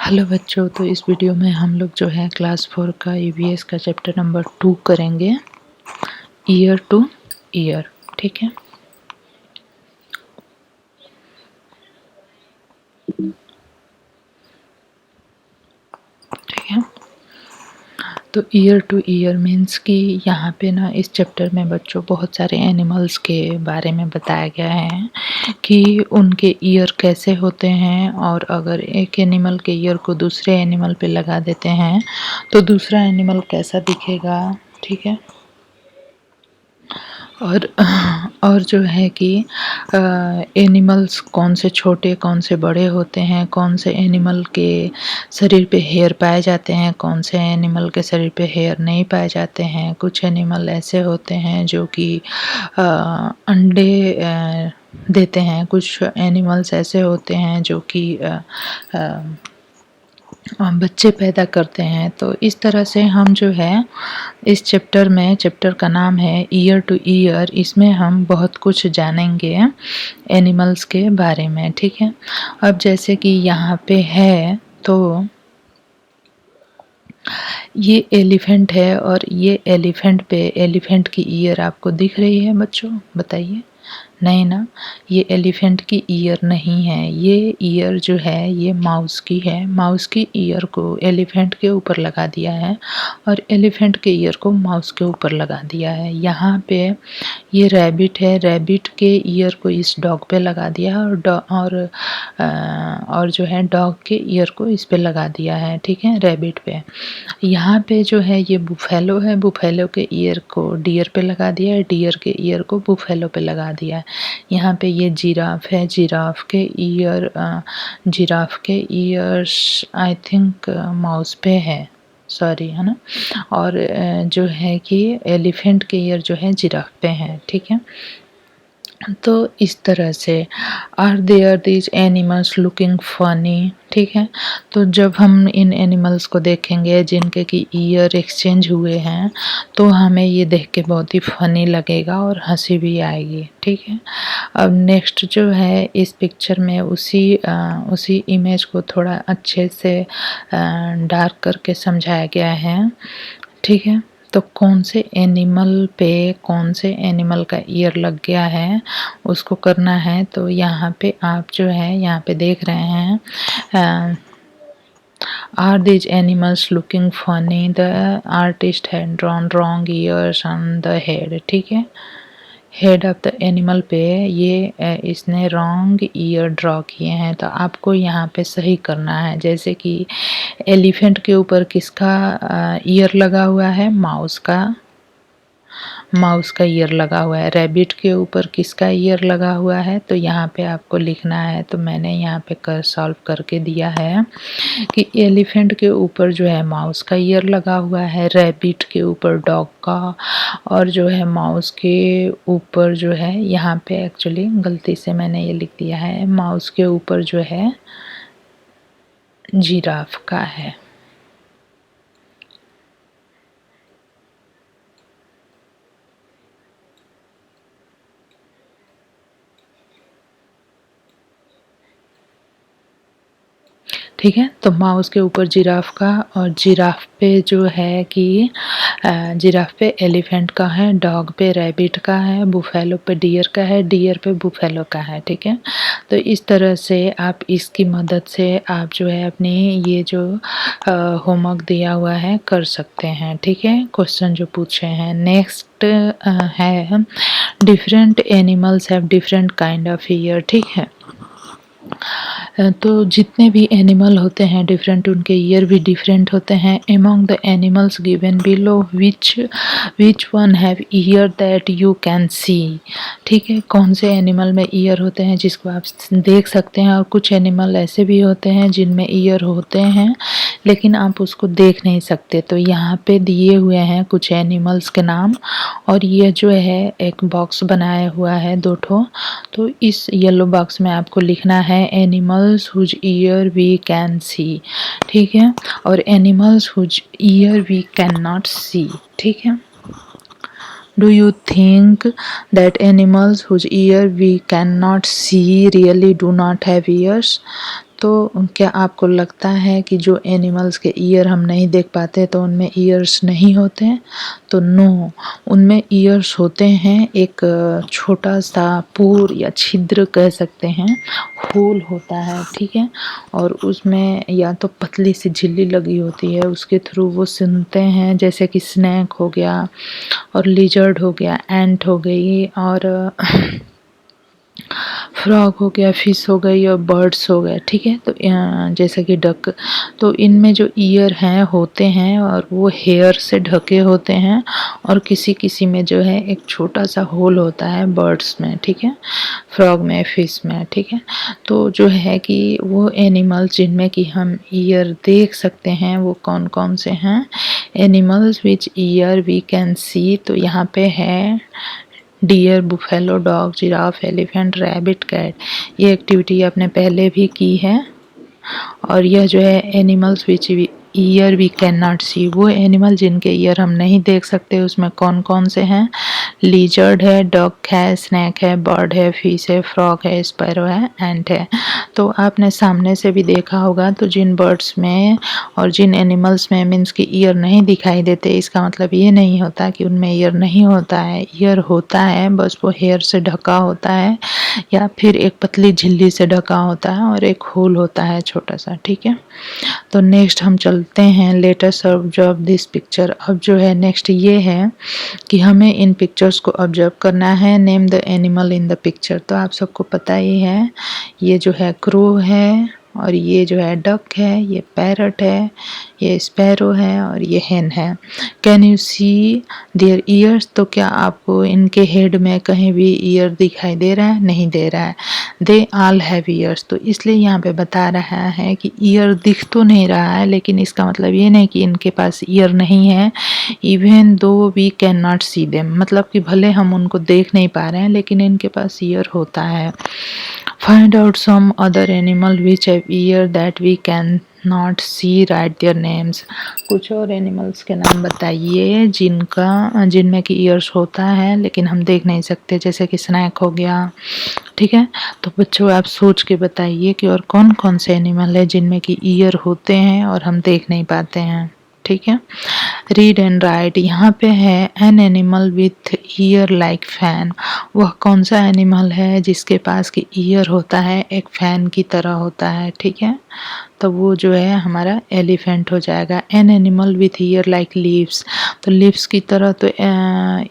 Hello बच्चों, तो इस वीडियो में हम लोग जो है क्लास 4 का ईवीएस का चैप्टर नंबर 2 करेंगे, ईयर टू ईयर। ठीक है। ठीक है, तो ईयर टू ईयर मीन्स कि यहाँ पे ना इस चैप्टर में बच्चों बहुत सारे एनिमल्स के बारे में बताया गया है कि उनके ईयर कैसे होते हैं, और अगर एक एनिमल के ईयर को दूसरे एनिमल पे लगा देते हैं तो दूसरा एनिमल कैसा दिखेगा। ठीक है। और जो है कि एनिमल्स कौन से छोटे कौन से बड़े होते हैं, कौन से एनिमल के शरीर पे हेयर पाए जाते हैं, कौन से एनिमल के शरीर पे हेयर नहीं पाए जाते हैं। कुछ एनिमल ऐसे होते हैं जो कि अंडे देते हैं, कुछ एनिमल्स ऐसे होते हैं जो कि बच्चे पैदा करते हैं। तो इस तरह से हम जो है इस चैप्टर में, चैप्टर का नाम है ईयर टू ईयर, इसमें हम बहुत कुछ जानेंगे एनिमल्स के बारे में। ठीक है। अब जैसे कि यहाँ पे है, तो ये एलिफेंट है और ये एलिफेंट पे एलिफेंट की ईयर आपको दिख रही है बच्चों, बताइए। नहीं ना, ये एलिफेंट की ईयर नहीं है। ये ईयर जो है ये माउस की है। माउस की ईयर को एलिफेंट के ऊपर लगा दिया है और एलिफेंट के ईयर को माउस के ऊपर लगा दिया है। यहाँ पे ये रैबिट है, रैबिट के ईयर को इस डॉग पे लगा दिया और जो है डॉग के ईयर को इस पे लगा दिया है। ठीक है, रैबिट पे। यहाँ पे जो है ये बुफेलो है, बुफेलो के ईयर को डियर पे लगा दिया है, डियर के ईयर को बुफेलो पे लगा दिया है। यहाँ पे ये जिराफ है, जिराफ के ईयर्स आई थिंक माउस पे है, सॉरी, है ना। और जो है कि एलिफेंट के ईयर जो है जिराफ पे है। ठीक है। तो इस तरह से are there these animals looking funny. ठीक है। तो जब हम इन एनिमल्स को देखेंगे जिनके की ईयर एक्सचेंज हुए हैं, तो हमें ये देख के बहुत ही फनी लगेगा और हंसी भी आएगी। ठीक है। अब नेक्स्ट जो है इस पिक्चर में उसी इमेज को थोड़ा अच्छे से डार्क करके समझाया गया है। ठीक है। तो कौन से एनिमल पे कौन से एनिमल का ईयर लग गया है उसको करना है। तो यहाँ पे आप जो है यहाँ पे देख रहे हैं, are these animals looking funny, the artist had drawn wrong ears on the head. ठीक है, हेड ऑफ द एनिमल पे ये इसने रॉन्ग ईयर ड्रॉ किए हैं। तो आपको यहाँ पे सही करना है। जैसे कि एलिफेंट के ऊपर किसका ईयर लगा हुआ है, माउस का ईयर लगा हुआ है। रैबिट के ऊपर किसका ईयर लगा हुआ है, तो यहाँ पे आपको लिखना है। तो मैंने यहाँ पे सॉल्व करके दिया है कि एलिफेंट के ऊपर जो है माउस का ईयर लगा हुआ है, रैबिट के ऊपर डॉग का, और जो है माउस के ऊपर जो है, यहाँ पे एक्चुअली गलती से मैंने ये लिख दिया है, माउस के ऊपर जो है जिराफ का है। ठीक है। तो माउस के ऊपर जिराफ का, और जिराफ पे जो है कि जिराफ पे एलिफेंट का है, डॉग पे रैबिट का है, बुफेलो पे डियर का है, डियर पे बुफेलो का है। ठीक है। तो इस तरह से आप इसकी मदद से आप जो है अपनी ये जो होमवर्क दिया हुआ है कर सकते हैं। ठीक है, क्वेश्चन जो पूछे हैं। नेक्स्ट है different animals have different kind of year. ठीक है। तो जितने भी एनिमल होते हैं डिफरेंट, उनके ईयर भी डिफरेंट होते हैं। Among the animals given below which one have ear that you can see. ठीक है, कौन से एनिमल में ईयर होते हैं जिसको आप देख सकते हैं, और कुछ एनिमल ऐसे भी होते हैं जिनमें ईयर होते हैं लेकिन आप उसको देख नहीं सकते। तो यहाँ पे दिए हुए हैं कुछ एनिमल्स के नाम, और ये जो है एक बॉक्स बनाया हुआ है 2 ठो। तो इस येलो बॉक्स में आपको लिखना है animals whose ear we can see. ठीक है, और animals whose ear we can not see. ठीक है। Do you think that animals whose ear we cannot see really do not have ears? तो क्या आपको लगता है कि जो एनिमल्स के ईयर हम नहीं देख पाते तो उनमें ईयर्स नहीं होते हैं? तो नो, उनमें ईयर्स होते हैं। एक छोटा सा पूर या छिद्र कह सकते हैं, होल होता है, ठीक है। और उसमें या तो पतली सी झिल्ली लगी होती है, उसके थ्रू वो सुनते हैं, जैसे कि स्नैक हो गया और लिजर्ड हो गया, एंट हो गई और फ्रॉग हो गया, फिश हो गई और बर्ड्स हो गए, ठीक है। तो जैसे कि डक, तो इनमें जो ईयर हैं होते हैं और वो हेयर से ढके होते हैं और किसी किसी में जो है एक छोटा सा होल होता है बर्ड्स में, ठीक है, फ्रॉग में, फिश में, ठीक है। तो जो है कि वो एनिमल्स जिनमें कि हम ईयर देख सकते हैं वो कौन कौन से हैं? Animals which ear we can see, तो यहाँ पे है deer, buffalo, dog, giraffe, elephant, rabbit, cat. ये एक्टिविटी आपने पहले भी की है। और यह जो है animals which ear we can not see, वो एनिमल जिनके ईयर हम नहीं देख सकते, उसमें कौन कौन से हैं? लिजर्ड है, डक है, स्नैक है, बर्ड है, फिश है, फ्रॉग है, स्पैरो है, एंट है। तो आपने सामने से भी देखा होगा, तो जिन बर्ड्स में और जिन एनिमल्स में मीन्स की ईयर नहीं दिखाई देते, इसका मतलब ये नहीं होता कि उनमें ईयर नहीं होता है। ईयर होता है, बस वो हेयर से ढका होता है या फिर एक पतली झिल्ली से ढका होता है और एक होल होता है छोटा सा, ठीक है। तो नेक्स्ट हम चलते हैं, let us observe this picture. अब जो है नेक्स्ट ये है कि हमें इन पिक्चर्स को ऑब्जर्व करना है। Name the animal in the picture, तो आप सबको पता ही है, ये जो है क्रो है और ये जो है डक है, ये पैरट है, ये स्पैरो है और ये हेन है। Can you see their ears, तो क्या आपको इनके हेड में कहीं भी ईयर दिखाई दे रहा है? नहीं दे रहा है। दे ऑल हैव ईयर्स, तो इसलिए यहाँ पे बता रहा है कि ईयर दिख तो नहीं रहा है, लेकिन इसका मतलब ये नहीं कि इनके पास ईयर नहीं है। Even though we can not see them, मतलब कि भले हम उनको देख नहीं पा रहे हैं लेकिन इनके पास ईयर होता है। Find out some other animal which have ear that we can not see, write their names. कुछ और एनिमल्स के नाम बताइए जिनमें कि ईयर्स होता है लेकिन हम देख नहीं सकते, जैसे कि स्नैक हो गया, ठीक है। तो बच्चों आप सोच के बताइए कि और कौन कौन से एनिमल है जिनमें कि ईयर होते हैं और हम देख नहीं पाते हैं, ठीक है। रीड एंड राइट, यहाँ पे है an animal with year like fan. वह कौन सा एनिमल है जिसके पास की ईयर होता है एक फैन की तरह होता है, ठीक है। तो वो जो है हमारा एलिफेंट हो जाएगा। An animal with year like leaves, तो लीव्स की तरह तो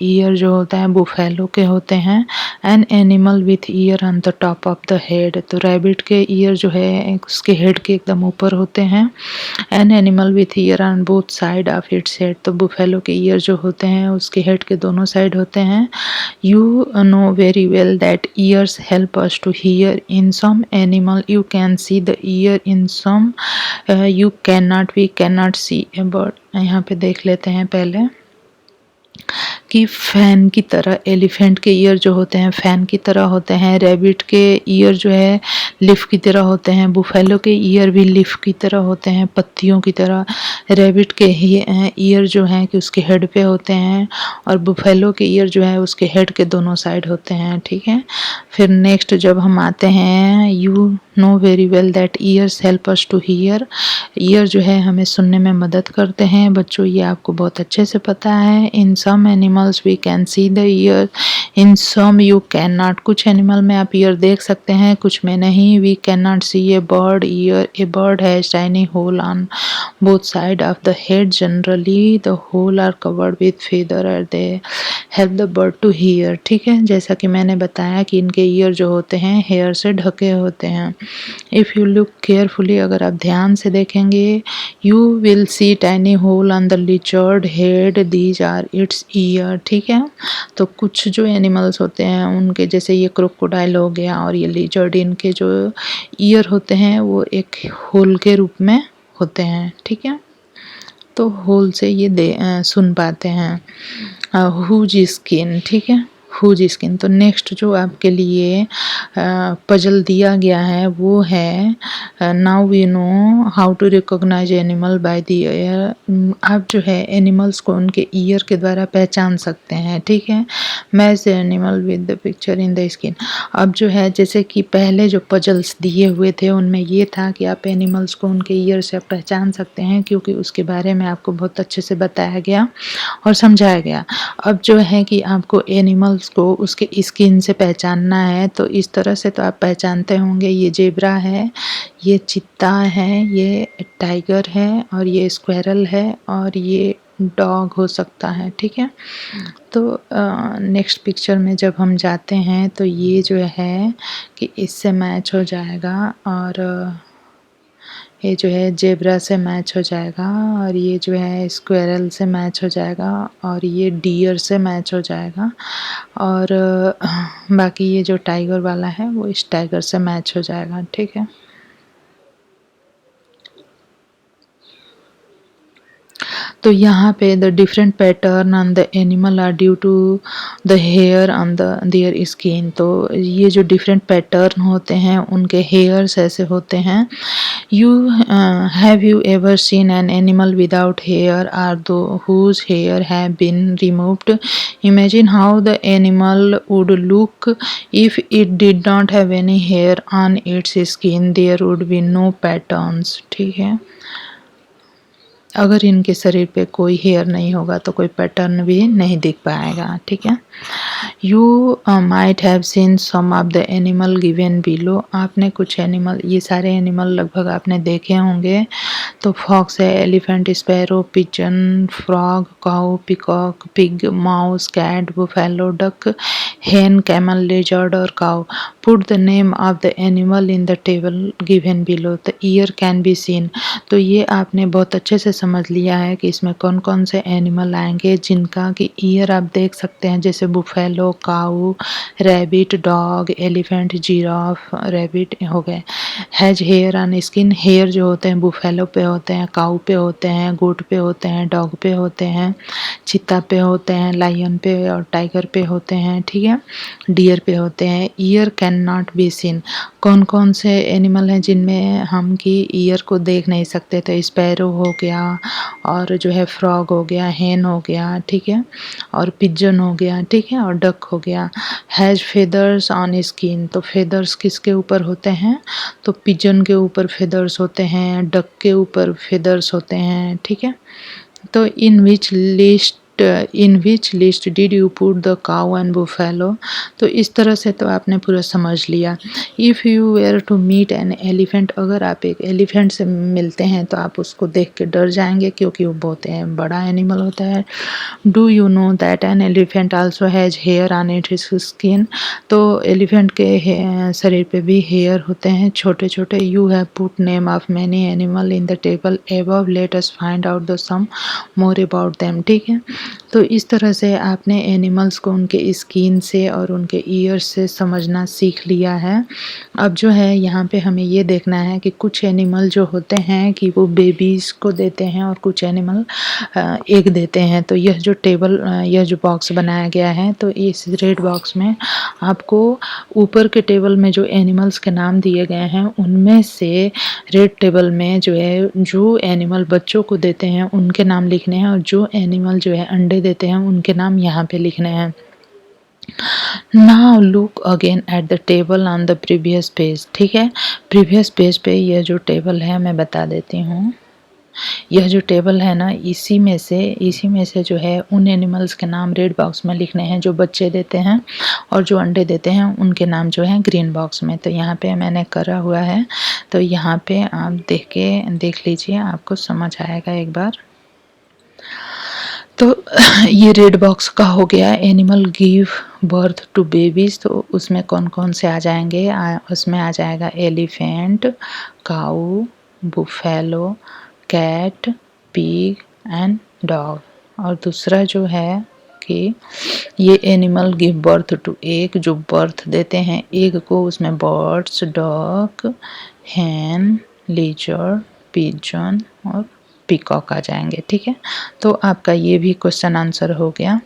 ईयर जो होता है बुफेलो के होते हैं। An animal with year on the top of the head, तो रैबिट के ईयर जो है उसके हेड के एकदम ऊपर होते हैं। An animal with year on both side of its head, तो बुफेलो के ईयर जो होते हैं उसके हेड के दोनों साइड होते हैं। You know very well that ears help us to hear, in some animal you can see the ear, in some you can not, we can not see a bird. यहाँ पे देख लेते हैं पहले कि फैन की तरह एलिफेंट के ईयर जो होते हैं फैन की तरह होते हैं, रैबिट के ईयर जो है लिफ की तरह होते हैं, बुफेलो के ईयर भी लिफ की तरह होते हैं, पत्तियों की तरह। रैबिट के ईयर जो हैं कि उसके हेड पे होते हैं और बुफेलो के ईयर जो है उसके हेड के दोनों साइड होते हैं, ठीक है। फिर नेक्स्ट जब हम आते हैं, you know very well that ears help us to hear, ear जो है हमें सुनने में मदद करते हैं। बच्चों ये आपको बहुत अच्छे से पता है। In some animals we can see the ear, in some you can not, कुछ एनिमल में आप ईयर देख सकते हैं कुछ में नहीं। We can not see a bird ear, a bird has tiny hole on both side of the head, generally the hole are covered with feather और they help the bird to hear, ठीक है। जैसा कि मैंने बताया कि इनके year जो होते हैं हेयर से ढके होते हैं। इफ़ यू लुक केयरफुली, अगर आप ध्यान से देखेंगे, you will see tiny hole on the lizard head, these are its ear, ठीक है। तो कुछ जो एनिमल्स होते हैं उनके, जैसे ये क्रोकोडाइल हो गया और ये लिचर्ड, इनके जो ईयर होते हैं वो एक होल के रूप में होते हैं, ठीक है। तो होल से ये सुन पाते हैं। हुज स्किन, ठीक है, हुज स्किन। तो नेक्स्ट जो आपके लिए पजल दिया गया है वो है now we know how to recognise animal by the ear. आप जो है एनिमल्स को उनके ईयर के द्वारा पहचान सकते हैं, ठीक है। Match the animal with the picture in the skin. अब जो है जैसे कि पहले जो पजल्स दिए हुए थे उनमें ये था कि आप एनिमल्स को उनके ईयर से पहचान सकते हैं, क्योंकि उसके बारे में आपको बहुत अच्छे से बताया गया और समझाया गया। अब जो है कि आपको एनिमल्स को उसके स्किन से पहचानना है, तो इस तरह से तो आप पहचानते होंगे। ये जेब्रा है, ये चीता है, ये टाइगर है, और ये स्क्वेरल है, और ये डॉग हो सकता है, ठीक है। तो नेक्स्ट पिक्चर में जब हम जाते हैं तो ये जो है कि इससे मैच हो जाएगा, और ये जो है जेब्रा से मैच हो जाएगा, और ये जो है स्क्वेरल से मैच हो जाएगा, और ये डियर से मैच हो जाएगा, और बाकी ये जो टाइगर वाला है वो इस टाइगर से मैच हो जाएगा, ठीक है। तो यहाँ पे the different pattern on the animal are due to the hair on the their skin. तो ये जो डिफरेंट पैटर्न होते हैं उनके हेयर्स ऐसे होते हैं। You have you ever seen an animal without hair or those whose hair have been removed. Imagine how the animal would look if it did not have any hair on its skin, there would be no patterns, ठीक है। अगर इनके शरीर पे कोई hair नहीं होगा तो कोई पैटर्न भी नहीं दिख पाएगा, ठीक है। You might have seen some of the animal given below. आपने कुछ एनिमल, ये सारे एनिमल लगभग आपने देखे होंगे। तो फॉक्स है, elephant, sparrow, pigeon, frog, cow, peacock, pig, mouse, cat, buffalo, duck, hen, camel, lizard और cow. Put the name of the animal in the table given below. The ear can be seen. तो ये आपने बहुत अच्छे से समझ लिया है कि इसमें कौन कौन से एनिमल आएंगे जिनका कि ईयर आप देख सकते हैं, जैसे buffalo, cow, rabbit, dog, elephant, giraffe, rabbit हो गए। Has hair on skin. Hair जो होते हैं बुफेलो पे होते हैं, काऊ पे होते हैं, गोट पे होते हैं, डॉग पे होते हैं, चीता पे होते हैं, लायन पे और टाइगर पे होते हैं, ठीक है, डियर पे होते हैं। Year can not be seen. कौन कौन से एनिमल हैं जिनमें हम कि ईयर को देख नहीं सकते? तो स्पैरो हो गया, और जो है फ्रॉग हो गया, हेन हो गया, ठीक है, और पिजन हो गया, ठीक है, और डक हो गया। Has feathers on skin. तो फेदर्स किसके ऊपर होते हैं? तो पिजन के ऊपर फेदर्स होते हैं, डक के ऊपर फेदर्स होते हैं, ठीक है। तो in which list did you put the cow and buffalo. तो इस तरह से तो आपने पूरा समझ लिया। If you were to meet an elephant. अगर आप एक एलिफेंट से मिलते हैं तो आप उसको देख के डर जाएंगे, क्योंकि वो बहुत बड़ा एनिमल होता है। Do you know that an elephant also has hair on its skin. तो एलिफेंट के शरीर पे भी हेयर होते हैं छोटे छोटे। You have put name of many animal in the table above, let us find out the some more about them, ठीक है। तो इस तरह से आपने एनिमल्स को उनके स्किन से और उनके ईयर्स से समझना सीख लिया है। अब जो है यहाँ पे हमें ये देखना है कि कुछ एनिमल जो होते हैं कि वो बेबीज़ को देते हैं और कुछ एनिमल एग देते हैं। तो यह जो टेबल, यह जो बॉक्स बनाया गया है, तो इस रेड बॉक्स में आपको ऊपर के टेबल में जो एनिमल्स के नाम दिए गए हैं उनमें से रेड टेबल में जो है जो एनिमल बच्चों को देते हैं उनके नाम लिखने हैं, और जो एनिमल जो है अंडे देते हैं उनके नाम यहाँ पे लिखने हैं। Now look again at the table on the previous page, ठीक है। प्रीवियस पेज पे यह जो टेबल है मैं बता देती हूँ। यह जो टेबल है ना, इसी में से जो है उन एनिमल्स के नाम रेड बॉक्स में लिखने हैं जो बच्चे देते हैं, और जो अंडे देते हैं उनके नाम जो है ग्रीन बॉक्स में। तो यहाँ पे मैंने करा हुआ है, तो यहाँ पे आप देख लीजिए, आपको समझ आएगा एक बार। तो ये रेड बॉक्स का हो गया animal give birth to babies. तो उसमें कौन कौन से आ जाएंगे? उसमें आ जाएगा elephant, cow, buffalo, cat, pig and dog. और दूसरा जो है कि ये animal give birth to egg, जो बर्थ देते हैं एग को, उसमें birds, duck, hen, lizard, pigeon और पीकॉक आ जाएंगे। ठीक है, तो आपका ये भी क्वेश्चन आंसर हो गया।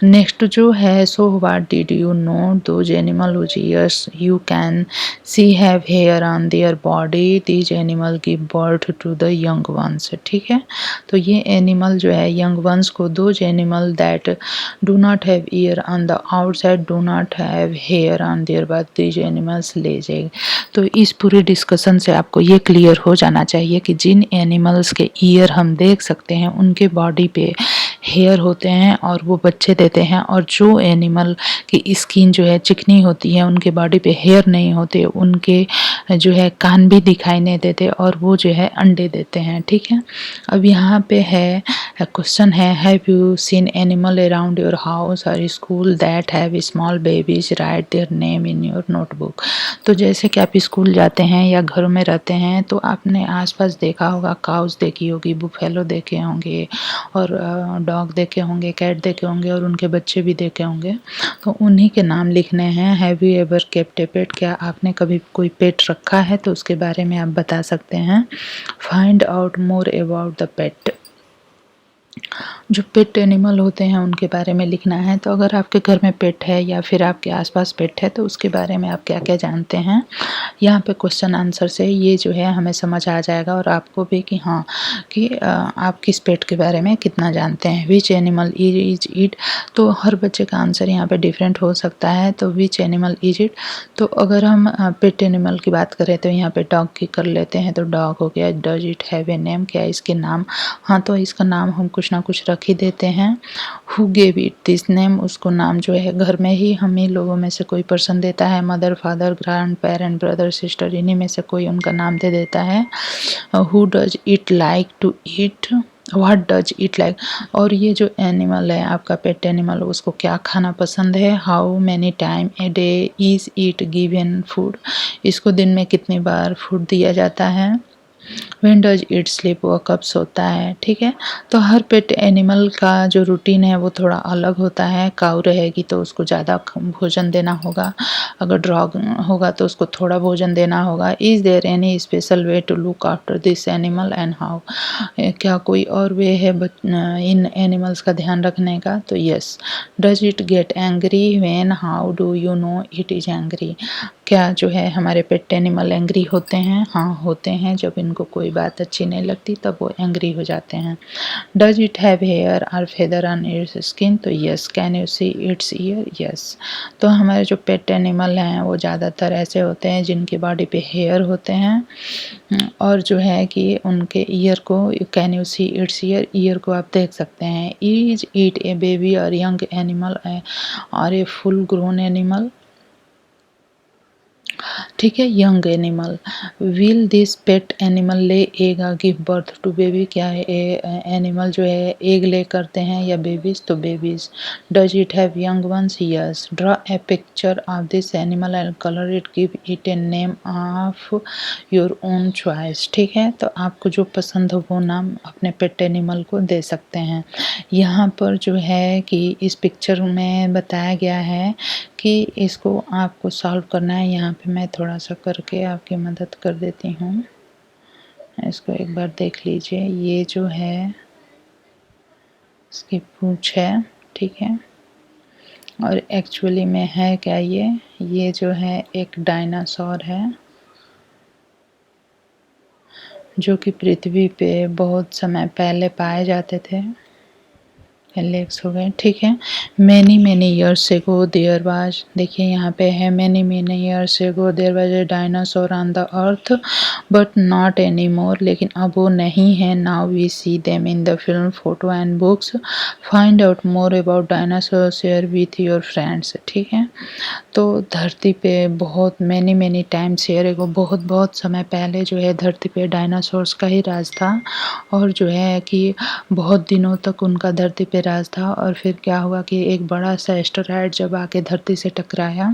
नेक्स्ट जो है, so what did you know those animal whose ears you can see have hair on their body, these animal give birth to the young ones. ठीक है, तो ये एनिमल जो है यंग वंस को, those animal that do not have ear on the outside do not have hair on their body, these animals ले जाएंगे। तो इस पूरे डिस्कशन से आपको ये क्लियर हो जाना चाहिए कि जिन एनिमल्स के ईयर हम देख सकते हैं उनके बॉडी पे हेयर होते हैं और वो बच्चे देते हैं, और जो एनिमल की स्किन जो है चिकनी होती है, उनके बॉडी पे हेयर नहीं होते, उनके जो है कान भी दिखाई नहीं देते और वो जो है अंडे देते हैं। ठीक है, अब यहाँ पे है क्वेश्चन है, have you seen animal around your house or school that have small babies, write their name in your notebook. तो जैसे कि आप स्कूल जाते हैं या घरों में रहते हैं तो आपने आसपास देखा होगा, काउस देखी होगी, बुफेलो देखे होंगे और डॉग देखे होंगे, कैट देखे होंगे और उनके बच्चे भी देखे होंगे। तो उन्हीं के नाम लिखने हैं। Have you ever kept a pet, क्या आपने कभी कोई पेट रखा है, तो उसके बारे में आप बता सकते हैं। Find out more about the pet, जो पेट एनिमल होते हैं उनके बारे में लिखना है। तो अगर आपके घर में पेट है या फिर आपके आसपास पेट है तो उसके बारे में आप क्या क्या जानते हैं, यहाँ पे क्वेश्चन आंसर से ये जो है हमें समझ आ जाएगा, और आपको भी कि हाँ कि आप किस पेट के बारे में कितना जानते हैं। विच एनिमल इज इट, तो हर बच्चे का आंसर यहाँ पे डिफरेंट हो सकता है। तो विच एनिमल इज इट, तो अगर हम पेट एनिमल की बात करें तो यहाँ पे डॉग की कर लेते हैं, तो डॉग हो गया। Does it have a name, क्या इसके नाम, हाँ तो इसका नाम हम कुछ ना कुछ रख ही देते हैं। Who gave it this name, उसको नाम जो है घर में ही हम ही लोगों में से कोई पर्सन देता है, mother father grandparent brother sister, इन्हीं में से कोई उनका नाम दे देता है। Who does it like to eat, what does it like, और ये जो एनिमल है आपका पेट एनिमल उसको क्या खाना पसंद है। How many time a day is it given food, इसको दिन में कितनी बार फूड दिया जाता है। व्हेन डज इट स्लीप, वो कब सोता है। ठीक है, तो हर पेट एनिमल का जो रूटीन है वो थोड़ा अलग होता है। काऊ रहेगी तो उसको ज़्यादा भोजन देना होगा, अगर डॉग होगा तो उसको थोड़ा भोजन देना होगा। Is there any special way to look after this animal and how, क्या कोई और वे है इन एनिमल्स का ध्यान रखने का, तो yes. Does it get angry when, how do you no it is angry, क्या जो है हमारे पेट एनिमल एंग्री होते हैं, हाँ होते हैं, जब इनको कोई बात अच्छी नहीं लगती तब वो एंग्री हो जाते हैं। डज इट हैव हेयर और फेदर ऑन इट्स स्किन, तो yes. Can you see it's year, yes. तो हमारे जो पेट एनिमल हैं वो ज़्यादातर ऐसे होते हैं जिनकी बॉडी पे हेयर होते हैं, और जो है कि उनके ईयर को, can you see it's year, year को आप देख सकते हैं। इज इट ए बेबी और यंग एनिमल और ए फुल ग्रोन एनिमल, ठीक है, young animal. Will this pet animal ले एग और गिव बर्थ टू बेबी, क्या है एनिमल जो है एग ले करते हैं या बेबीज, तो babies. Does it have young ones, yes. Draw a picture of this animal and colour it, give it a name of your own choice, ठीक है, तो आपको जो पसंद हो वो नाम अपने पेट एनिमल को दे सकते हैं। यहाँ पर जो है कि इस पिक्चर में बताया गया है कि इसको आपको सॉल्व करना है। यहाँ पे मैं थोड़ा सा करके आपकी मदद कर देती हूँ, इसको एक बार देख लीजिए। ये जो है इसकी पूंछ है, ठीक है, और एक्चुअली में है क्या, ये जो है एक डायनासोर है जो कि पृथ्वी पे बहुत समय पहले पाए जाते थे। लेग्स हो गए, ठीक है। Many years ago there was, देखिए यहाँ पे है many years ago there was a dinosaur on the earth but not any more, लेकिन अब वो नहीं है। Now we see them in the film, photo and books. Find out more about dinosaur, share with your friends, ठीक है। तो धरती पे बहुत मैनी टाइम शेयर एगो, बहुत समय पहले जो है धरती पे डायनासोर्स का ही राज था, और जो है कि बहुत दिनों तक उनका धरती पे राज था। और फिर क्या हुआ कि एक बड़ा सा एस्टेरॉयड जब आके धरती से टकराया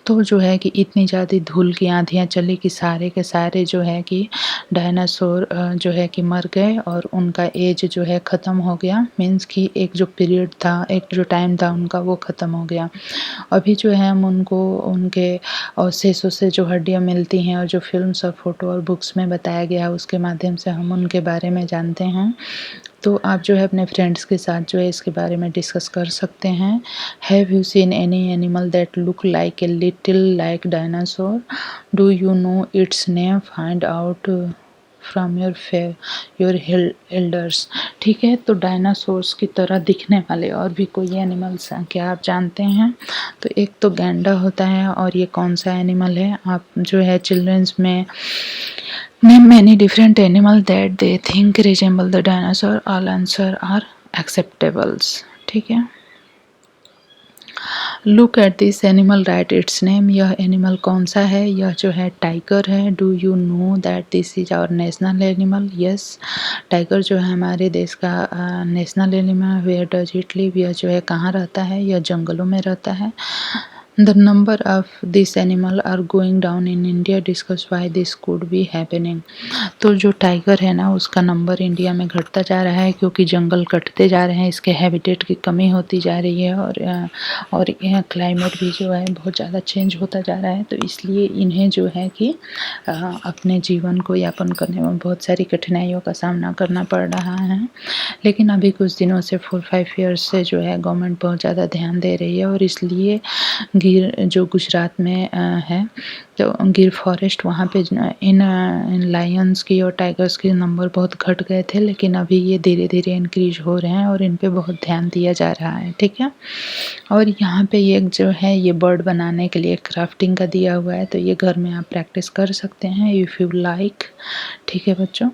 तो जो है कि इतनी ज़्यादा धूल की आंधियाँ चली कि सारे के सारे जो है कि डायनासोर जो है कि मर गए और उनका एज जो है ख़त्म हो गया। मीन्स कि एक जो पीरियड था, एक जो टाइम था उनका, वो ख़त्म हो गया। अभी जो है हम उनको उनके अवशेषों से जो हड्डियाँ मिलती हैं और जो फ़िल्म्स और फ़ोटो और बुक्स में बताया गया है उसके माध्यम से हम उनके बारे में जानते हैं। तो आप जो है अपने फ्रेंड्स के साथ जो है इसके बारे में डिस्कस कर सकते हैं। Have you seen any animal that look like a little like dinosaur? Do you no it's name? Find out from your elders. ठीक है, तो डायनासोर्स की तरह दिखने वाले और भी कोई एनिमल्स हैं क्या आप जानते हैं? तो एक तो गैंडा होता है, और ये कौन सा एनिमल है? आप जो है चिल्ड्रंस में name many different animal that they think resemble the dinosaur. All answer are acceptables. ठीक है, look at this animal, write its name. यह एनिमल कौन सा है? यह जो है टाइगर है। Do you know that this is our national animal? Yes, tiger जो है हमारे देश का national animal. Where does it live? यह जो है कहाँ रहता है? यह जंगलों में रहता है। The number of this animal are going down in India, discuss why this could be happening. तो जो टाइगर है ना उसका नंबर इंडिया में घटता जा रहा है क्योंकि जंगल कटते जा रहे हैं, इसके हैबिटेट की कमी होती जा रही है और यहाँ क्लाइमेट भी जो है बहुत ज़्यादा चेंज होता जा रहा है। तो इसलिए इन्हें जो है कि अपने जीवन को यापन करने में बहुत सारी कठिनाइयों का सामना करना पड़ रहा है। लेकिन अभी कुछ दिनों से 4-5 ईयर्स से जो है गवर्नमेंट बहुत ज़्यादा ध्यान दे रही है और इसलिए गिर जो गुजरात में है, तो गिर फॉरेस्ट वहाँ पे इन लायंस की और टाइगर्स के नंबर बहुत घट गए थे, लेकिन अभी ये धीरे धीरे इंक्रीज हो रहे हैं और इन पे बहुत ध्यान दिया जा रहा है। ठीक है, और यहाँ पे ये जो है ये बर्ड बनाने के लिए क्राफ्टिंग का दिया हुआ है, तो ये घर में आप प्रैक्टिस कर सकते हैं इफ़ यू लाइक। ठीक है बच्चों,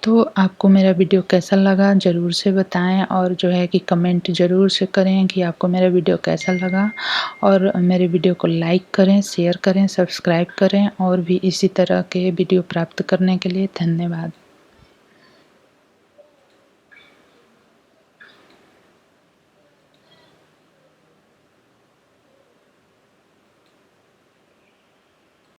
तो आपको मेरा वीडियो कैसा लगा ज़रूर से बताएं और जो है कि कमेंट ज़रूर से करें कि आपको मेरा वीडियो कैसा लगा, और मेरे वीडियो को लाइक करें, शेयर करें, सब्सक्राइब करें, और भी इसी तरह के वीडियो प्राप्त करने के लिए धन्यवाद।